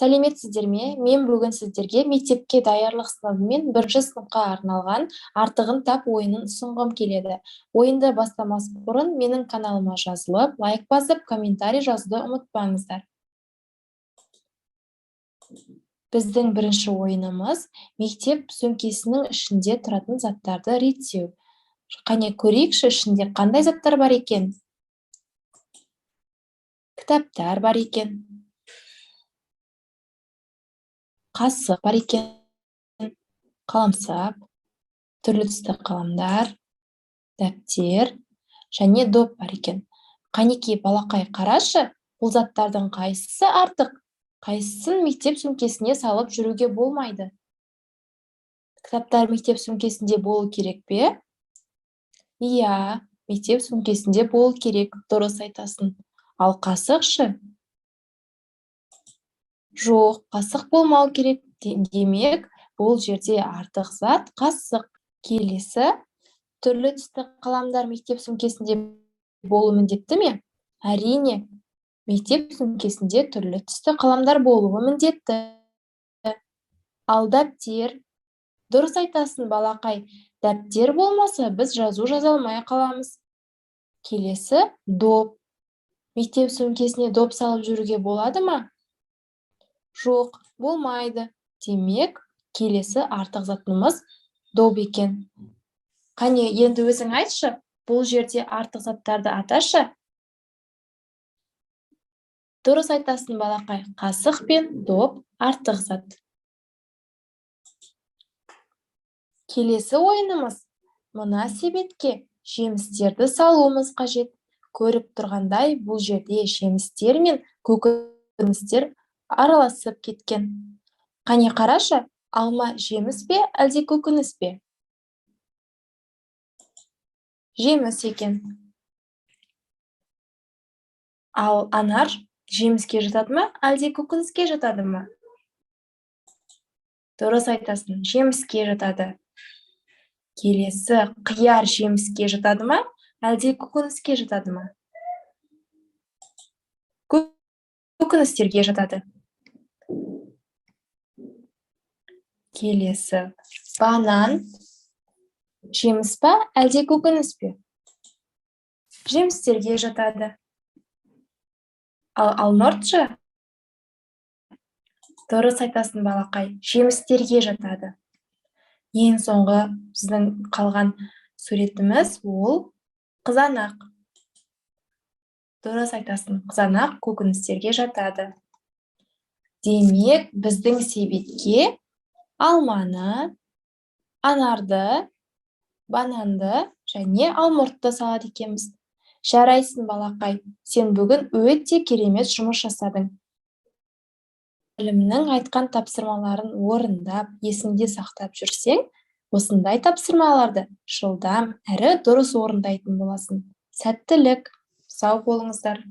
Сәлеметсіздер ме? Мен бүгін сіздерге мектепке даярлық сыныбы мен 1-ші сыныпқа арналған артығын тап ойынын ұсынғым келеді. Ойынды бастамас бұрын менің каналыма жазылып, лайк басып, комментарий жазуды ұмытпаңыздар. Біздің бірінші ойынымыз мектеп сөмкесінің ішінде тұратын заттарды реттеу. Қане көрейікші, ішінде қандай заттар бар екен? Кітаптар бар екен. Қасық бар екен, қаламсап, түрлі түсті қаламдар, дәптер және доп бар екен. Қанекей балақай, қарашы, бұл заттардың қайсысы артық? Қайсысын мектеп сөмкесіне салып жүруге болмайды? Кітаптар мектеп сөмкесінде болу керек пе? Иә, мектеп сөмкесінде болу керек, дұрыс айтасың. Ал қасық ше? Жоқ, қасық болмау керек. Демек, бұл жерде артық зат қасық. Келесі, түрлі түсті қаламдар мектеп сөмкесінде болу міндетті ме? Әрине, мектеп сөмкесінде түрлі түсті қаламдар болуы міндетті. Ал дәптер? Дұрыс айтасың, балақай. Дәптер болмаса, біз жазу жаза алмай қаламыз. Келесі, доп. Мектеп сөмкесіне доп салып жүруге болады ма? Жоқ, болмайды. Демек, келесі артық затымыз доп екен. Қане, енді өзің айтшы, бұл жерде артық заттарды аташы. Дұрыс айтасың, балақай. Қасық пен доп артық зат. Келесі ойынымыз. Мына себетке жемістерді салуымыз қажет. Көріп тұрғандай, бұл жерде жемістер мен көкөністер араласып кеткен. Қане қарашы, алма жеміс пе, әлде көкөніс пе? Жеміс екен. Ал анар жеміске жатады ма, әлде көкөніске жатады ма? Дұрыс айтасың, жеміске жатады. Келесі, қияр жеміске жатады ма, әлде көкөніске жатады ма? Көкөністерге жатады. Келесі, банан жеміс па, әлде көкөніс пе? Жемістерге жатады. Ал алмұрт ше? Дұрыс айтасың, балақай, жемістерге жатады. Ең соңғы біздің қалған суретіміз ол қызанақ. Дұрыс айтасың, қызанақ көкөністерге жатады. Демек, біздің себетке алманы, анарды, бананды және алмұртты салады екенбіз. Жарайсың, балақай, сен бүгін өте керемет жұмыс жасадың. Мұғалімнің айтқан тапсырмаларын орындап, есіңде сақтап жүрсең, осындай тапсырмаларды жылдам әрі дұрыс орындайтын боласың. Сәттілік, сау болыңыздар.